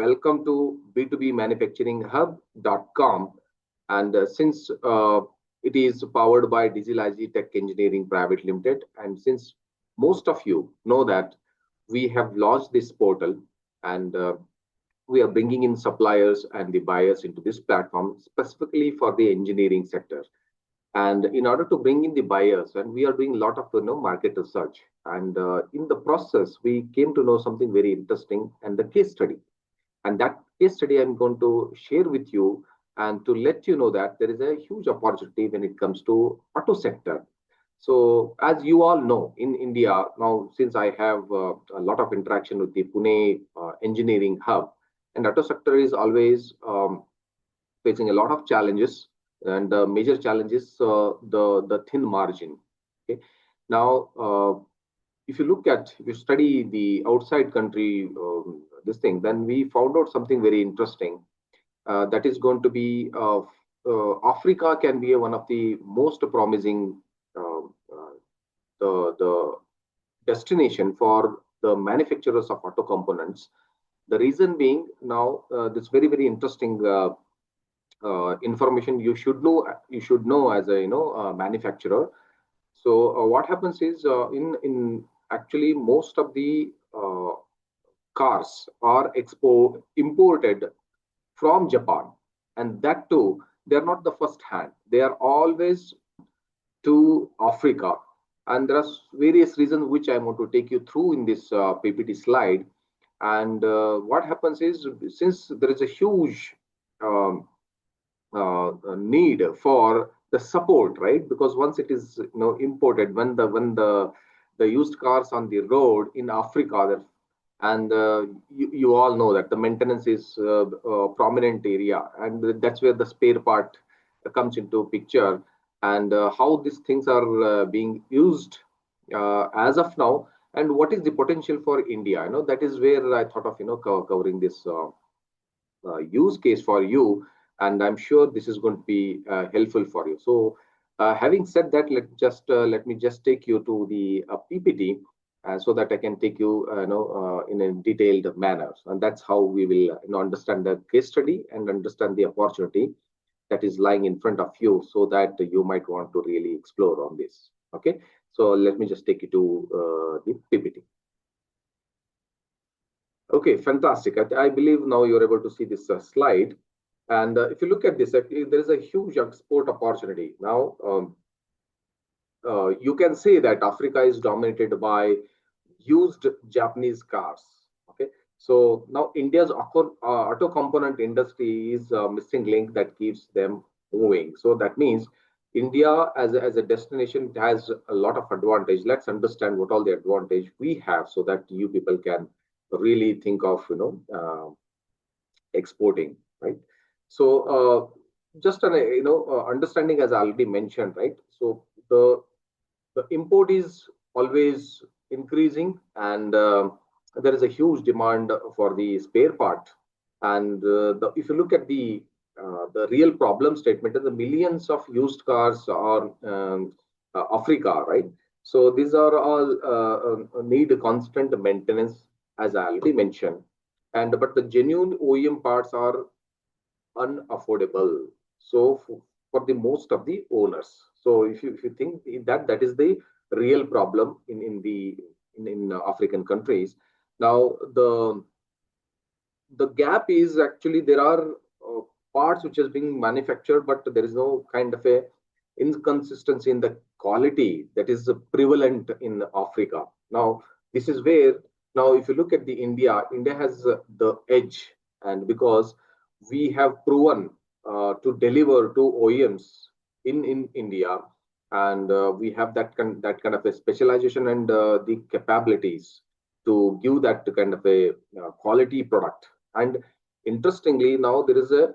welcome to B2B Manufacturing Hub.com. And since it is powered by Digitalized Tech Engineering Private Limited, and since most of you know that we have launched this portal and we are bringing in suppliers and the buyers into this platform specifically for the engineering sector. And in order to bring in the buyers, and we are doing a lot of market research, and in the process we came to know something very interesting and the case study. And that case study I'm going to share with you and to let you know that there is a huge opportunity when it comes to auto sector. So as you all know, in India now, since I have a lot of interaction with the Pune engineering hub, and auto sector is always facing a lot of challenges, and the major challenge is the thin margin. Okay, now if you study the outside country this thing, then we found out something very interesting. That is going to be Africa can be one of the most promising the destination for the manufacturers of auto components. The reason being now this very interesting information you should know as a manufacturer. So what happens is in actually most of the cars are imported from Japan, and that too they are not the first hand. They are always to Africa, and there are various reasons which I want to take you through in this PPT slide. And what happens is, since there is a huge need for the support, right? Because once it is imported, when the used cars on the road in Africa, and you all know that the maintenance is a prominent area, and that's where the spare part comes into picture, and how these things are being used as of now, and what is the potential for India. That is where I thought of covering this use case for you, and I'm sure this is going to be helpful for you. So having said that, let me just take you to the PPT so that I can take you in a detailed manner, and that's how we will understand the case study and understand the opportunity that is lying in front of you, so that you might want to really explore on this. Okay, so let me just take you to the PPT. Okay, fantastic. I believe now you're able to see this slide. And if you look at this, there is a huge export opportunity. Now, you can say that Africa is dominated by used Japanese cars. Okay, so now India's auto component industry is a missing link that keeps them moving. So that means India as a destination has a lot of advantage. Let's understand what all the advantage we have, so that you people can really think of exporting, right? So just an understanding, as I already mentioned, right? So the import is always increasing, and there is a huge demand for the spare part. And if you look at the real problem statement, the millions of used cars are Africa, right? So these are all need constant maintenance, as I already mentioned, and but the genuine OEM parts are unaffordable. So for the most of the owners. So if you think that is the real problem in African countries. Now the gap is actually there are parts which is being manufactured, but there is no kind of a inconsistency in the quality that is prevalent in Africa. Now this is where, now if you look at the India has the edge, and because we have proven to deliver to OEMs in India, and we have that kind of a specialization and the capabilities to give that kind of a quality product. And interestingly, now there is a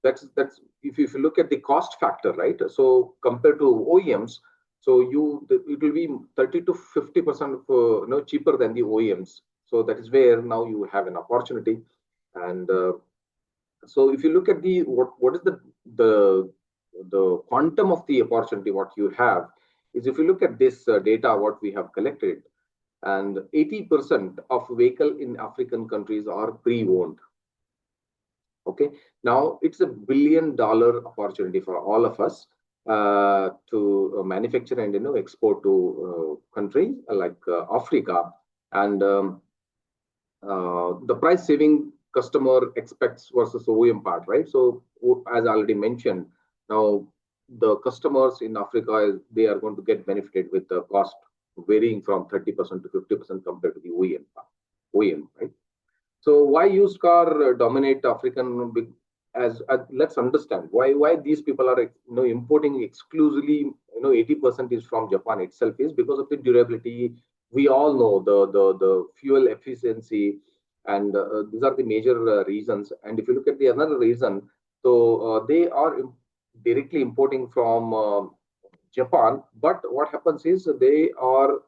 that's if you look at the cost factor, right? So compared to OEMs, so it will be 30 to 50% cheaper than the OEMs. So that is where now you have an opportunity. And so if you look at the what is the quantum of the opportunity, what you have is, if you look at this data what we have collected, and 80% of vehicle in African countries are pre-owned. Okay, now it's $1 billion opportunity for all of us to manufacture and export to countries like Africa, and the price saving customer expects versus OEM part, right? So as I already mentioned, now the customers in Africa, they are going to get benefited with the cost varying from 30% to 50% compared to the OEM, right? So why used car dominate African as let's understand why these people are importing exclusively 80% is from Japan itself is because of the durability. We all know the fuel efficiency, and these are the major reasons. And if you look at the another reason, so they are directly importing from Japan, but what happens is they are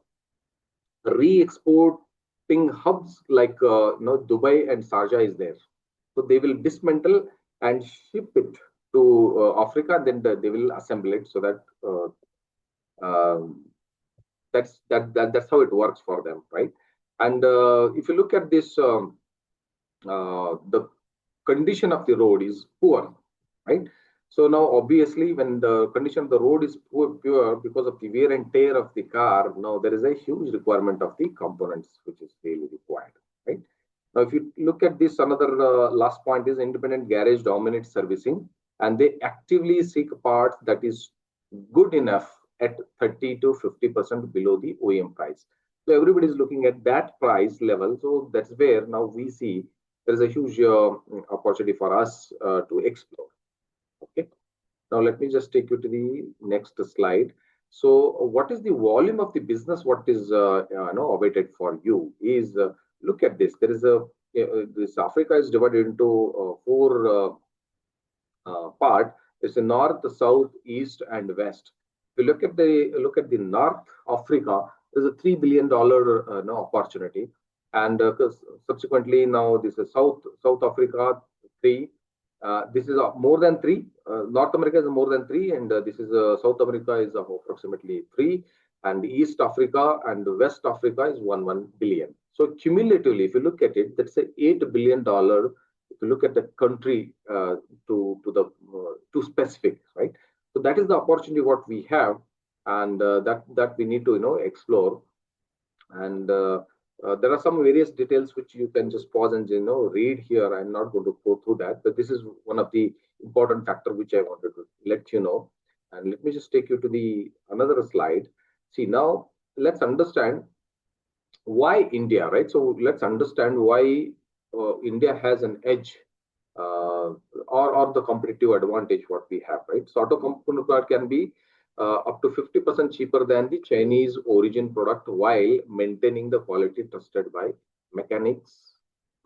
re-exporting hubs like Dubai and Sharjah is there. So they will dismantle and ship it to Africa, then they will assemble it so that um, that's how it works for them, right? And if you look at this, the condition of the road is poor, right? So now, obviously, when the condition of the road is pure because of the wear and tear of the car, now there is a huge requirement of the components which is really required, right? Now, if you look at this, another last point is independent garage dominates servicing, and they actively seek parts that is good enough at 30 to 50% below the OEM price. So everybody is looking at that price level. So that's where now we see there is a huge opportunity for us to explore. Okay. Now let me just take you to the next slide. So what is the volume of the business? What is awaited for you is look at this. There is a this Africa is divided into four part. It's a north, south, east, and west. If you look at the North Africa, there's a $3 billion opportunity, and subsequently now this is South Africa three. This is more than three. North America is more than three, and this is South America is approximately three, and East Africa and West Africa is 1 billion. So cumulatively, if you look at it, that's a $8 billion. If you look at the country to specific, right? So that is the opportunity what we have, and that we need to explore. And there are some various details which you can just pause and read here. I'm not going to go through that, but this is one of the important factor which I wanted to let you know. And let me just take you to the another slide. See, now let's understand why India, right? So let's understand why India has an edge, or the competitive advantage what we have, right? So auto component part can be up to 50% cheaper than the Chinese origin product while maintaining the quality trusted by mechanics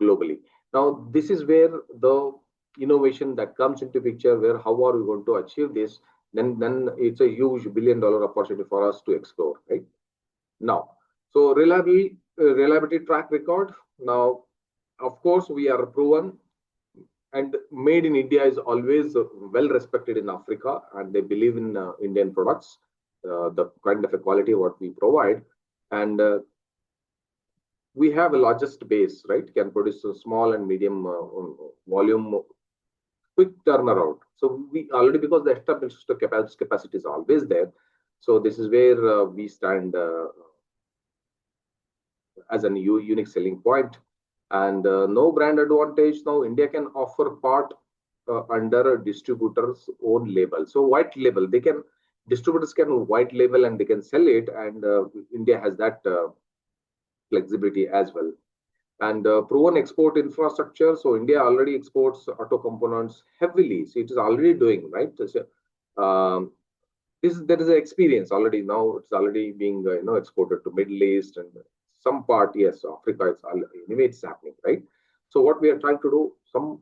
globally. Now, this is where the innovation that comes into picture, where how are we going to achieve this? Then it's a huge $1 billion opportunity for us to explore, right? Now, so reliability track record. Now, of course, we are proven, and made in India is always well respected in Africa, and they believe in Indian products, the kind of a quality what we provide, and we have a largest base, right? Can produce a small and medium volume, quick turnaround. So we already, because the established capacity is always there. So this is where we stand as a unique selling point, and no brand advantage. Now India can offer part under a distributor's own label. So white label, distributors can white label and they can sell it, and India has that flexibility as well. And proven export infrastructure. So India already exports auto components heavily. So it is already doing, right. Um, there is an experience already. Now it's already being exported to Middle East and some part, yes, Africa. Anyway it's happening, right? So what we are trying to do, some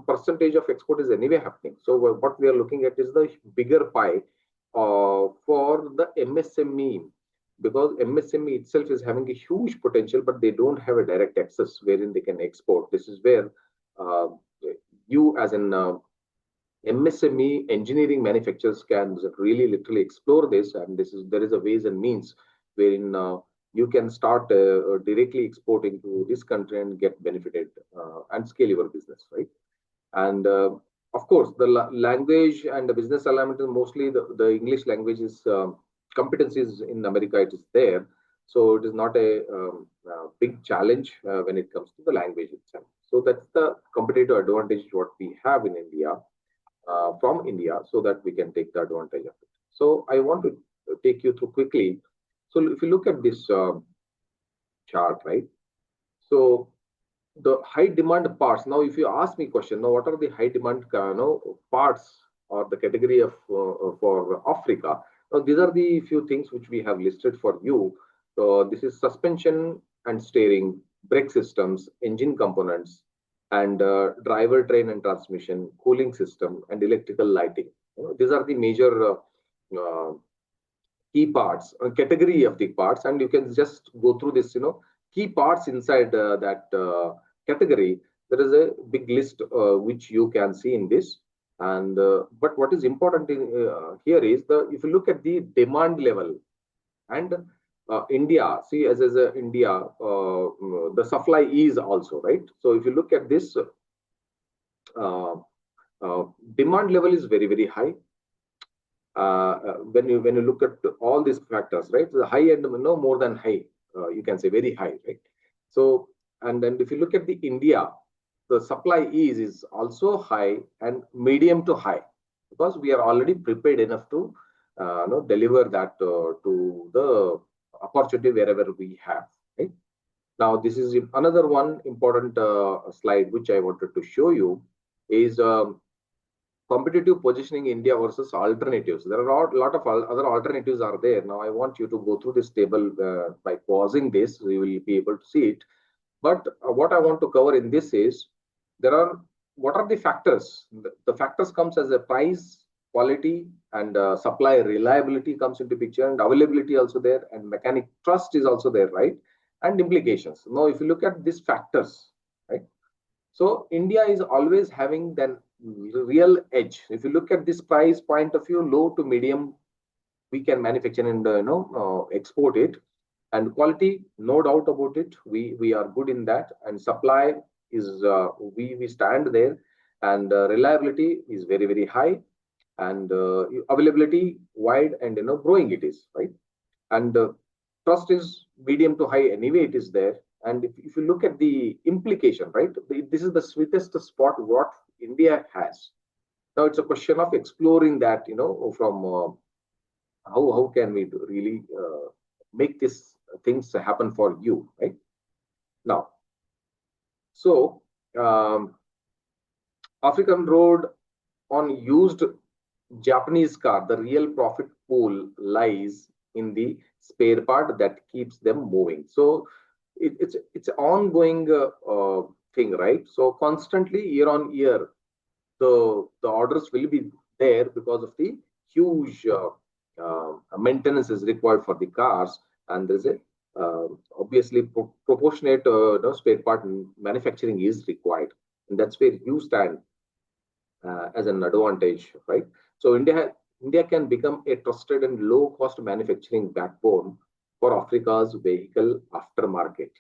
percentage of export is anyway happening. So what we are looking at is the bigger pie for the MSME, because MSME itself is having a huge potential, but they don't have a direct access wherein they can export. This is where uh, you as an MSME engineering manufacturers can really literally explore this, and there is a ways and means wherein you can start directly exporting to this country and get benefited and scale your business, right? And of course, the language and the business alignment is mostly the English language is competencies in America. It is there, so it is not a big challenge when it comes to the language itself. So that's the competitive advantage what we have in India from India, so that we can take the advantage of it. So I want to take you through quickly. So if you look at this chart, right? So the high demand parts. Now, if you ask me question, now what are the high demand parts or the category of for Africa? Now, these are the few things which we have listed for you. So this is suspension and steering, brake systems, engine components, and driver train and transmission, cooling system, and electrical lighting. These are the major key parts, category of the parts, and you can just go through this, key parts inside that category. There is a big list which you can see in this. And but what is important here is the if you look at the demand level and India, see as a India, the supply is also right. So if you look at this, demand level is very very high when you look at all these factors, right? The high end, no more than high, you can say very high, right? So, and then if you look at the India, the supply is also high and medium to high, because we are already prepared enough to deliver that to the opportunity wherever we have, right? Now, this is another one important slide which I wanted to show you is competitive positioning India versus alternatives. There are a lot of other alternatives are there. Now, I want you to go through this table by pausing this. We will be able to see it. But what I want to cover in this is what are the factors? The factors comes as a price, quality, and supply reliability comes into picture, and availability also there, and mechanic trust is also there, right? And implications. Now, if you look at these factors, right? So India is always having then real edge. If you look at this price point of view, low to medium, we can manufacture and export it. And quality, no doubt about it, we are good in that. And supply is we stand there, and reliability is very very high, and availability wide and growing it is, right? And trust is medium to high anyway, it is there. And if you look at the implication, right, this is the sweetest spot what India has. Now it's a question of exploring that, from how can we really make this things happen for you, right? Now, so African road on used Japanese car, the real profit pool lies in the spare part that keeps them moving. So it's an ongoing thing, right? So constantly year on year, the orders will be there because of the huge maintenance is required for the cars, and there's a obviously proportionate spare part manufacturing is required, and that's where you stand as an advantage, right? So India can become a trusted and low cost manufacturing backbone for Africa's vehicle aftermarket.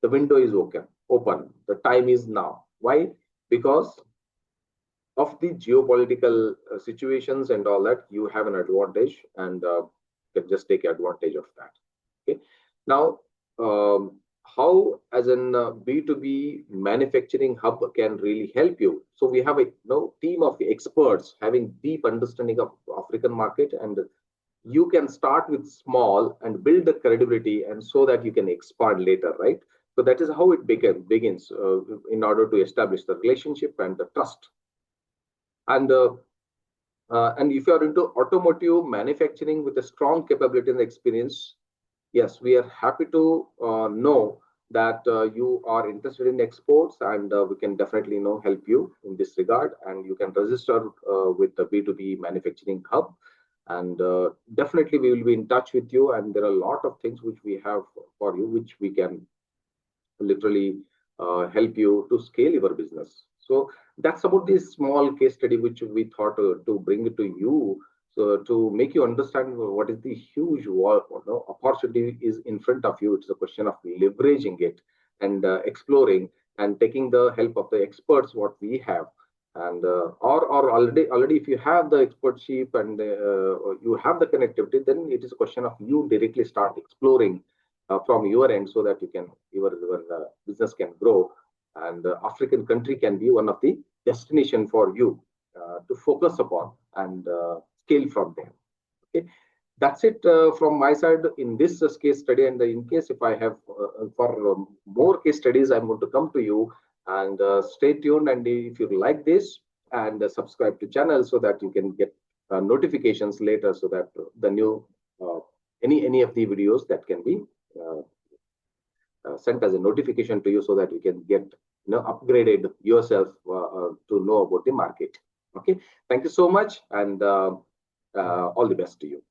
The window is open. The time is now. Why? Because of the geopolitical situations and all that, you have an advantage, and can just take advantage of that. Okay. Now, how as an B2B manufacturing hub can really help you? So we have a team of experts having deep understanding of African market, and you can start with small and build the credibility, and so that you can expand later, right? So that is how it begins in order to establish the relationship and the trust. And if you are into automotive manufacturing with a strong capability and experience, yes, we are happy to know that you are interested in exports, and we can definitely help you in this regard. And you can register with the B2B manufacturing hub, and definitely we will be in touch with you. And there are a lot of things which we have for you, which we can literally help you to scale your business. So that's about this small case study which we thought to bring it to you So to make you understand what is the huge opportunity is in front of you, it's a question of leveraging it and exploring and taking the help of the experts what we have, and or already if you have the expertship and you have the connectivity, then it is a question of you directly start exploring from your end, so that you can your business can grow, and African country can be one of the destination for you to focus upon and scale from there. Okay, that's it from my side in this case study. And in case if I have for more case studies, I'm going to come to you, and stay tuned. And if you like this, and subscribe to channel so that you can get notifications later, so that the new uh, any of the videos that can be uh, sent as a notification to you, so that you can get upgraded yourself to know about the market. Okay, thank you so much, and all the best to you.